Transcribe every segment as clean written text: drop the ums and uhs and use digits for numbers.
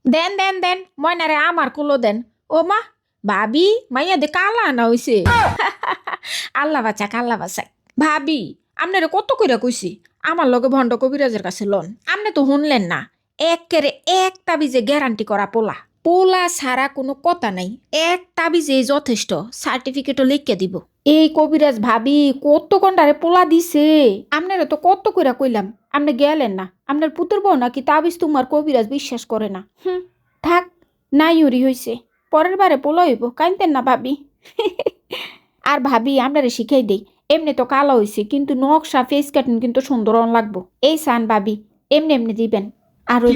দেন দেন দেন ময়নারে আমার কুলো দেন। ও মা, ভাবি মাইয়া দে কালা না হইছে। আল্লাহ বাঁচাক আল্লাহ বাঁচাক। ভাবি, আপনারে কত কইরা কইছি আমার লগে ভণ্ড কবিরাজের কাছে লন, আপনি তো শুনলেন না। একেরে এক তাবিজে গ্যারান্টি করা পোলা, পোলা ছাড়া কোনো কথা নাই। এক তাবিজে যথেষ্ট, সার্টিফিকেটও লিখে দিব। এই কবিরাজ ভাবি কত ঘন্টারে পোলা দিছে। আপনারা তো কত কইরা কইলাম, আপনি গেলেন না। আপনার পুতুর বউ নাকি তাবিজ তোমার কবিরাজ বিশ্বাস করে না। থাক, নাই উরি হইছে, পরের বারে পোলা হইব, কাইতেন না ভাবি। আর ভাবি আপনারে শিখাই দেই, এমনি তো কালো হইছে কিন্তু নকশা ফেস কাটিং কিন্তু সুন্দর লাগবো। এই সান ভাবি, এমনি এমনি দিবেন। আর ওই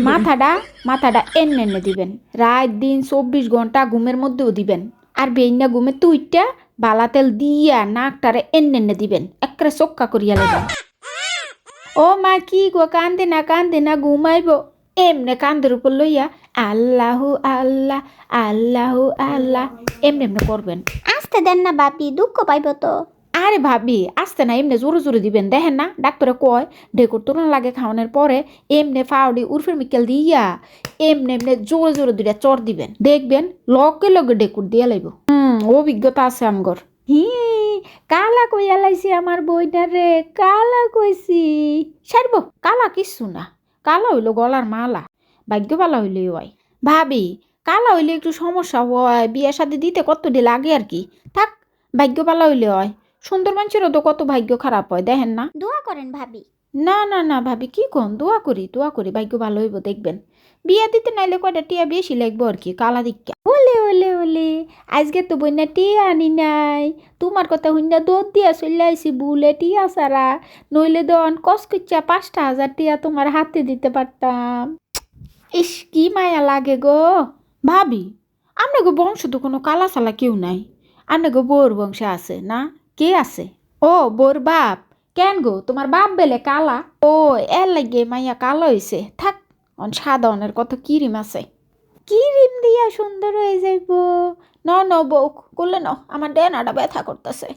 মাথাটা এমনি এমনি দিবেন। রাত দিন 24 ঘন্টা ঘুমের মধ্যেও দিবেন। আর বেইনা ঘুমে তুইটা বালা তেল দিয়া নাকটারে এমনি এমনি দিবেন, একবারে চক্কা করিয়া লেবেন। ও মা কি গো, কান্দে না ঘুমাইব। এমনে কান্দের উপর লইয়া আল্লাহু আল্লাহ আল্লাহু আল্লাহ এমনি এমনি করবেন। আসতে দেন না বাপি, দুঃখ পাইব তো। আরে ভাবি আসতে না, এমনি জোরে জোরে দিবেন। দেখেন না ডাক্তারে কয় ঢেকুর তুলন লাগে খাওয়ানোর পরে এমনি ফাউডি উর্ফের মিকেল দিয়া এমনি এমনি জোরে জোরে দুইটা চর দিবেন, দেখবেন লগে লগে ঢেকুর দিয়া লাইব। অভিজ্ঞতা আছে আমগর। হি, কালা কইয়া লাইছি আমার বইটা রে, কালা কইছি। সারব, কালা কিচ্ছু না, কালা হইলো গলার মালা, ভাগ্য ভালো হইলে হয়। ভাবি, কালা হইলে একটু সমস্যা হয়, বিয়ে শাদী দিতে কতটি লাগে আর কি। থাক, ভাগ্য ভালো হইলে হয়। সুন্দর মানুষেরও তো কত ভাগ্য খারাপ হয়, দেখেন না। দোয়া করেন ভাবি। না না না ভাবি, কি কোন, দোয়া করি ভাগ্য ভালো হইব দেখবেন। বিয়া দিতে নাইলে কয়টা টিয়া বেশি লাগবো আর কি, কালা দিক্কা। ওলে আজকে তো বইনা টিয়া আনি নাই। তোমার কথা হইনা দৌড় দিয়া চলে আইসি বুলে টিয়া সারা, নইলে দন কসকচ্চা 5,000 টিয়া তোমার হাতে দিতে পারতাম। ইস কি মায়া লাগে গো। ভাবি, আপনাকে বংশ তো কোনো কালা সালা কেউ নাই। আপনাকে বোর বংশে আছে না? কে আছে? ও বোর বাপ। কেন গো, তোমার বাপ বেলে কালা? ও এর লাগে মাইয়া কালো হইছে। থাক, সাদা অনের কত কিরিম আছে, কিরিম দিয়া সুন্দর হয়ে যাইব। ন বউ করলে ন, আমার ডেনাটা ব্যথা করতেছে।